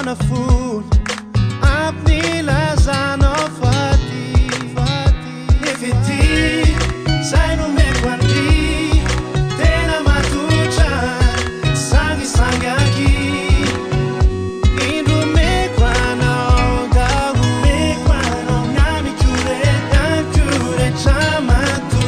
na fony ampnilazanao faty efety zay no meko andry tena matotra sangisangaky indro meko anao daho meko anao namikoretra mato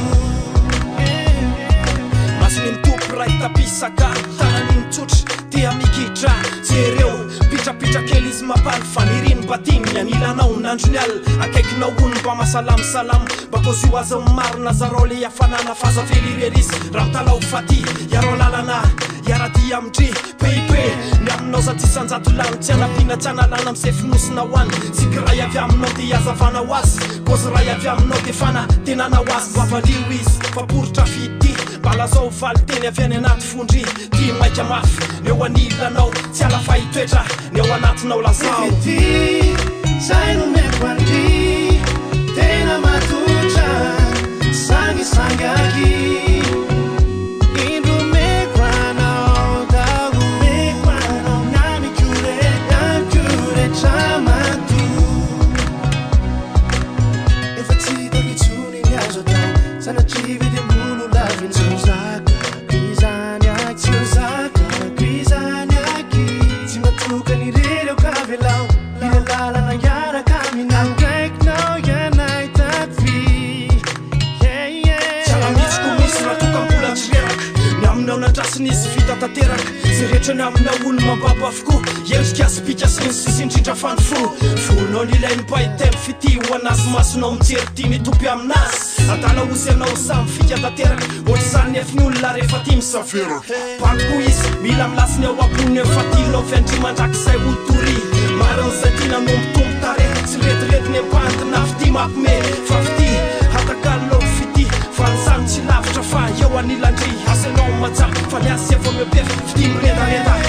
masiny mitopo ray tapisaka tananiny tsotry tia mikitra jereo pitrapitra kely izy mampaly faniriny batiny anilanao nandrony al akaikinao ony mba masalamsalamo bakozy io aza marina zarao le afanana fazavely irery izy raha talao faty iarao lalana iaraty amindry peipe ny aminao sady sanjato lany tsy anapina tsy analana amizay finosina hoany siky ray avy aminao de iazavana ho azy kozy ray avy aminao de fana tenana ho azy vavalio izy faporotra fity balazao valy teny avy any anaty fondry ty maika mafy neo anilanao tsy ala fahitoetra neo anatinao lazao efety zay no meko andry tena matotra sangisangaky indro meko anao daho meko anao namikoretra mato efa tsy takitsony ny azo atao sanatry vedy ambolo lavintsy zakaky zany aky tsy matokany irery ao kavelao ire lalana iaraka aminao kaikinao ianay tatvy Salamitsiko misy raha tokambola tsy reraka ny aminao nandrasin'izy vita tanteraka zay rehetra ny aminao olo mambabo avokoa endrika azy pika siny sisy indrindra fanofo fonao nilainy mba hitemy fity ho anazy masonao mijery ty mitompy aminazy adala ozy anao samy fika tanteraka ohatry zany efiny olona rehefa ty misaferaka pakoko izy mila milasiny ao ambony fatilao fiandrimandrakizay otory marin'izay tina no mitombo tare tsy redirediny ampantina fity mampime fa fity hatakalonao fity falizany tsy lavitra fa eo anilandry asanao matsapy fa niasy efa mepefy fity miredareda